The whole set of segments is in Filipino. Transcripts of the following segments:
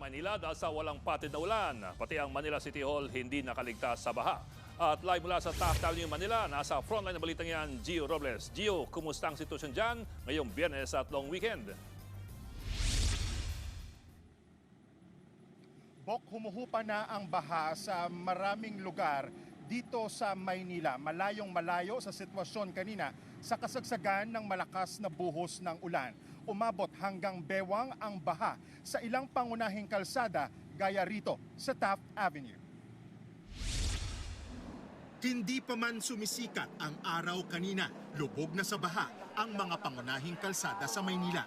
Manila dahil sa walang patid na ulan. Pati ang Manila City Hall hindi nakaligtas sa baha. At live mula sa Taft Avenue, Manila, nasa frontline na balitang yan, Gio Robles. Gio, kumusta ang sitwasyon dyan ngayong Biyernes at long weekend? Bok, humuhupa na ang baha sa maraming lugar dito sa Maynila. Malayong malayo sa sitwasyon kanina sa kasagsagan ng malakas na buhos ng ulan. Umabot hanggang bewang ang baha sa ilang pangunahing kalsada gaya rito sa Taft Avenue. Hindi pa man sumisikat ang araw kanina, lubog na sa baha ang mga pangunahing kalsada sa Maynila.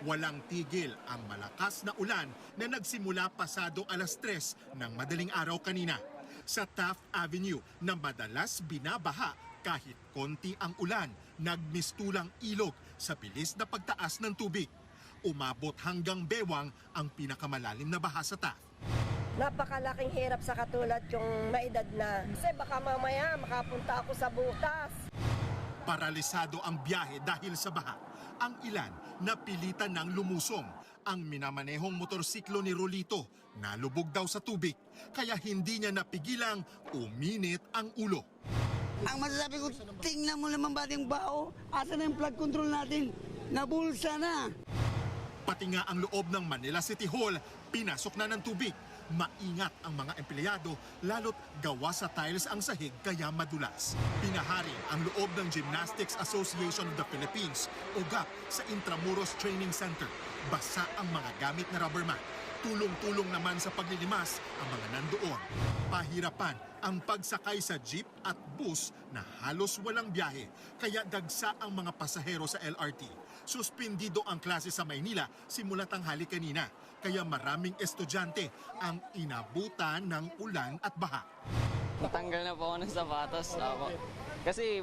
Walang tigil ang malakas na ulan na nagsimula pasado alas 3 ng madaling araw kanina. Sa Taft Avenue na madalas binabaha kahit konti ang ulan, nagmistulang ilog sa bilis na pagtaas ng tubig. Umabot hanggang bewang ang pinakamalalim na baha sa Taft. Napakalaking hirap sa katulad yung maedad na. Kasi baka mamaya makapunta ako sa butas. Paralisado ang biyahe dahil sa baha. Ang ilan napilitan ng lumusong. Ang minamanehong motorsiklo ni Rolito nalubog daw sa tubig. Kaya hindi niya napigilang uminit ang ulo. Ang masasabi ko, tingnan mo naman ba yung bao? Asa na yung flood control natin? Nabulsa na. Pati nga ang loob ng Manila City Hall, pinasok na ng tubig. Maingat ang mga empleyado, lalo't gawa sa tiles ang sahig kaya madulas. Pinahari ang loob ng Gymnastics Association of the Philippines o GAP sa Intramuros Training Center. Basa ang mga gamit na rubber mat. Tulong-tulong naman sa paglilimas ang mga nandoon. Pahirapan ang pagsakay sa jeep at bus na halos walang biyahe, kaya dagsa ang mga pasahero sa LRT. Suspendido ang klase sa Maynila simula tanghali kanina, kaya maraming estudyante ang inabutan ng ulan at baha. Natanggal na po ako ng sapatos. Ako. Kasi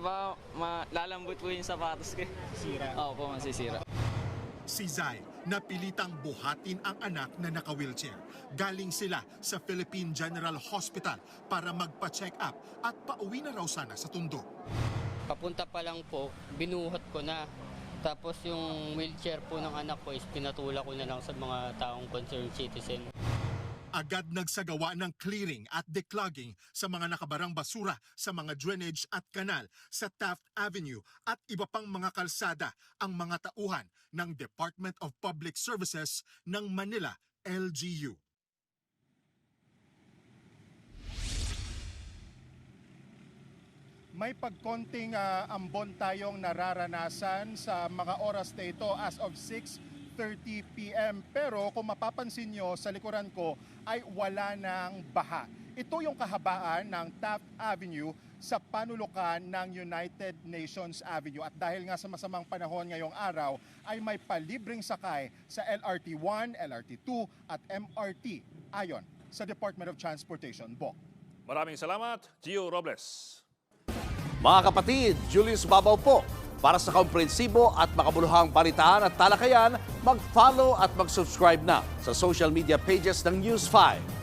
lalambot po yung sapatos ko. Sira? Opo, masisira. Si Zai, napilitang buhatin ang anak na naka-wheelchair. Galing sila sa Philippine General Hospital para magpa-check up at pauwi na raw sana sa Tondo. Papunta pa lang po, binuhat ko na. Tapos yung wheelchair po ng anak ko is pinatula ko na lang sa mga taong concerned citizen. Agad nagsagawa ng clearing at declogging sa mga nakabarang basura sa mga drainage at kanal sa Taft Avenue at iba pang mga kalsada ang mga tauhan ng Department of Public Services ng Manila, LGU. May pagkonting ambon tayong nararanasan sa mga oras na ito as of 6:30 p.m. Pero kung mapapansin nyo sa likuran ko ay wala ng baha. Ito yung kahabaan ng Taft Avenue sa panulukan ng United Nations Avenue. At dahil nga sa masamang panahon ngayong araw ay may palibreng sakay sa LRT 1, LRT 2 at MRT ayon sa Department of Transportation. Bok. Maraming salamat, Gio Robles. Mga kapatid, Julius Babaw po. Para sa komprehensibo at makabuluhang balitaan at talakayan, mag-follow at mag-subscribe na sa social media pages ng News 5.